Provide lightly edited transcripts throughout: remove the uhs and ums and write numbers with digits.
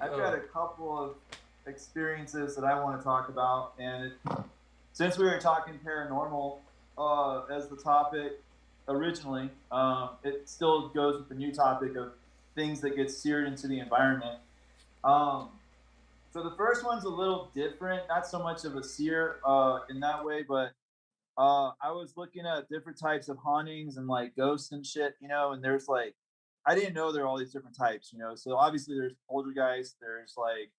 I've got a couple of experiences that I want to talk about, and since we were talking paranormal as the topic originally, it still goes with the new topic of things that get seared into the environment. Um, so the first one's a little different, not so much of a sear in that way, but I was looking at different types of hauntings and like ghosts and shit, and there's like, I didn't know there are all these different types, So obviously there's poltergeist, there's like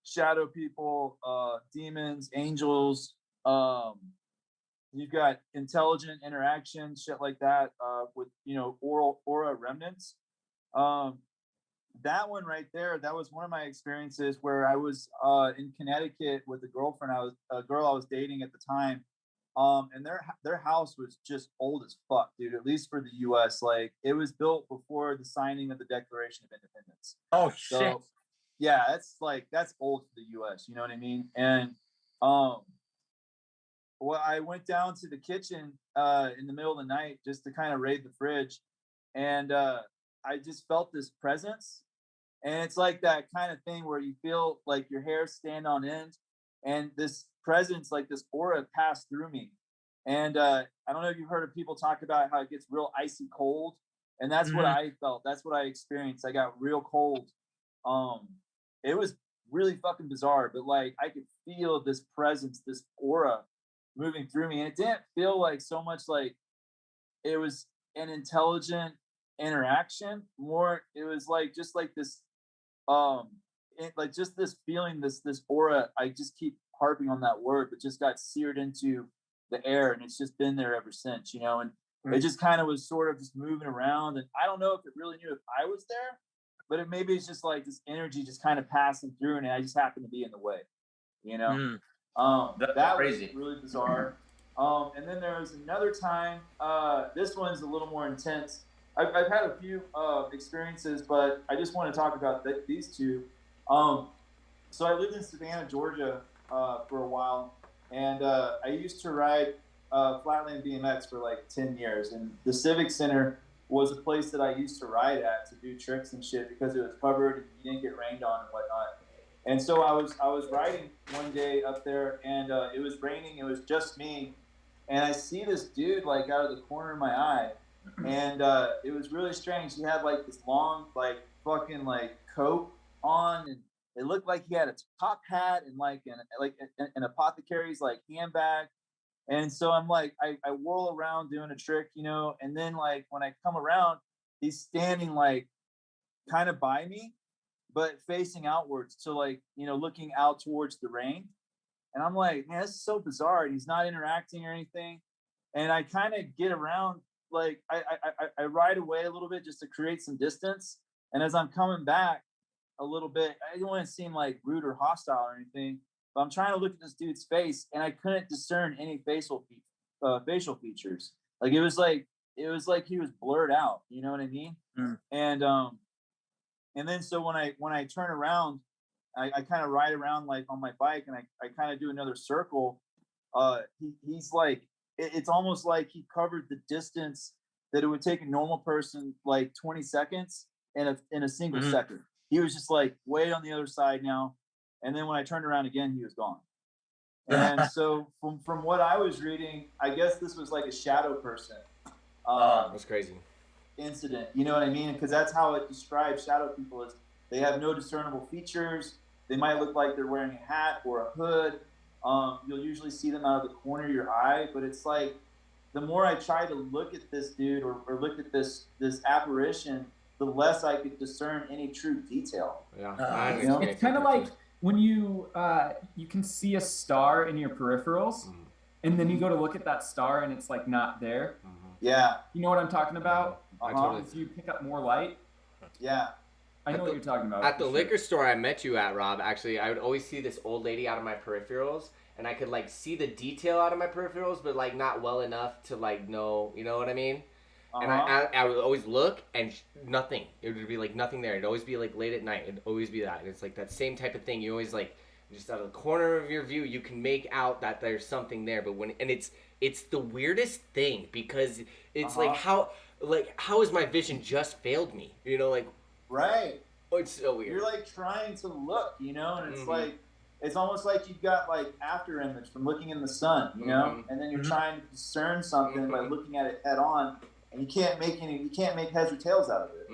shadow people, demons, angels. You've got intelligent interaction, shit like that, with aura remnants. Um, that one right there, that was one of my experiences where I was in Connecticut with a girlfriend. A girl I was dating at the time. And their house was just old as fuck, dude. At least for the U.S., like it was built before the signing of the Declaration of Independence. Oh shit! So, yeah, that's old for the U.S. You know what I mean? And well, I went down to the kitchen in the middle of the night just to kind of raid the fridge, and I just felt this presence, and it's like that kind of thing where you feel like your hair stand on end, and this presence, like this aura, passed through me. And I don't know if you've heard of people talk about how it gets real icy cold, and that's what I felt. That's what I experienced. I got real cold. It was really fucking bizarre, but like I could feel this presence, this aura moving through me, and it didn't feel like so much like it was an intelligent interaction. More, it was like just like this, like just this feeling, this aura. I just keep harping on that word, but just got seared into the air, and it's just been there ever since, and it just kind of was sort of just moving around, and I don't know if it really knew if I was there, but maybe it's just like this energy just kind of passing through, and I just happened to be in the way, that crazy. Was really bizarre. And then there was another time, this one's a little more intense. I've had a few experiences, but I just want to talk about these two. So I lived in Savannah, Georgia, for a while, and I used to ride flatland BMX for like 10 years, and the Civic Center was a place that I used to ride at to do tricks and shit because it was covered and you didn't get rained on and whatnot. And so I was riding one day up there, and it was raining. It was just me, and I see this dude like out of the corner of my eye, and it was really strange. He had like this long like fucking like coat on, and it looked like he had a top hat and like an apothecary's like handbag. And so I'm like, I whirl around doing a trick, and then like when I come around, he's standing like kind of by me, but facing outwards. So like, looking out towards the rain. And I'm like, man, this is so bizarre. And he's not interacting or anything. And I kind of get around, like I ride away a little bit just to create some distance. And as I'm coming back a little bit, I don't want to seem like rude or hostile or anything, but I'm trying to look at this dude's face, and I couldn't discern any facial features. Like it was like he was blurred out. You know what I mean? And then so when I turn around, I kind of ride around like on my bike, and I kind of do another circle. He's like, it's almost like he covered the distance that it would take a normal person like 20 seconds in a single second. He was just like way on the other side now. And then when I turned around again, he was gone. And so from what I was reading, I guess this was like a shadow person. That's crazy. Incident, you know what I mean? Because that's how it describes shadow people, is they have no discernible features. They might look like they're wearing a hat or a hood. You'll usually see them out of the corner of your eye, but it's like the more I try to look at this dude or look at this apparition, the less I could discern any true detail. Yeah, it's kind of like when you can see a star in your peripherals, and then you go to look at that star and it's like not there. Yeah, you know what I'm talking about? Totally. As you pick up more light. Yeah. I know what you're talking about. At the liquor store I met you at, Rob, actually, I would always see this old lady out of my peripherals, and I could, like, see the detail out of my peripherals, but, like, not well enough to, like, know, you know what I mean? And I would always look, and nothing. It would be, like, nothing there. It'd always be, like, late at night. It'd always be that. And it's, like, that same type of thing. You always, like, just out of the corner of your view, you can make out that there's something there. But it's the weirdest thing, because it's, like, how has my vision just failed me? You know, like... Right. Oh, it's so weird. You're like trying to look, you know, and it's Mm-hmm. like it's almost like you've got like after image from looking in the sun, you know, Mm-hmm. and then you're trying to discern something by looking at it head on, and you can't make heads or tails out of it,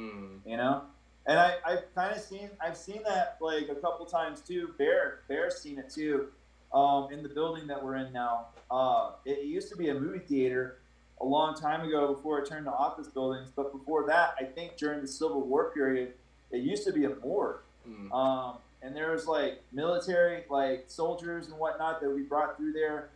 you know. And I've seen that like a couple times too. Bear's seen it too, in the building that we're in now. It used to be a movie theater a long time ago before it turned to office buildings, but before that, I think during the Civil War period, it used to be a morgue. And there was like military, like soldiers and whatnot that we brought through there.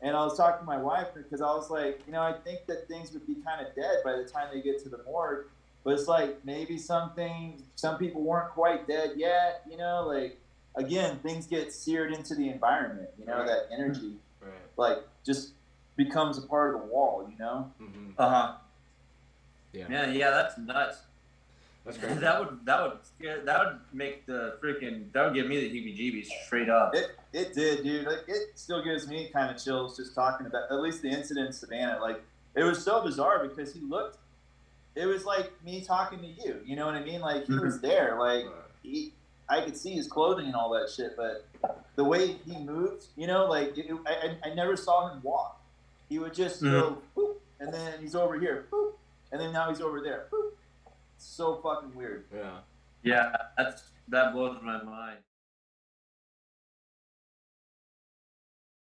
And I was talking to my wife because I was like, you know, I think that things would be kind of dead by the time they get to the morgue. But it's like maybe some people weren't quite dead yet, you know, like again, things get seared into the environment, you know, that energy like just becomes a part of the wall, you know? Yeah, that's nuts. That's great. that would make that would give me the heebie-jeebies straight up. It did, dude. Like, it still gives me kind of chills just talking about at least the incident in Savannah. Like, it was so bizarre because it was like me talking to you. You know what I mean? Like, he was there. Like, I could see his clothing and all that shit, but the way he moved, you know, like I never saw him walk. He would just go, boop, and then he's over here, boop, and then now he's over there. Boop. So fucking weird. Yeah, that blows my mind.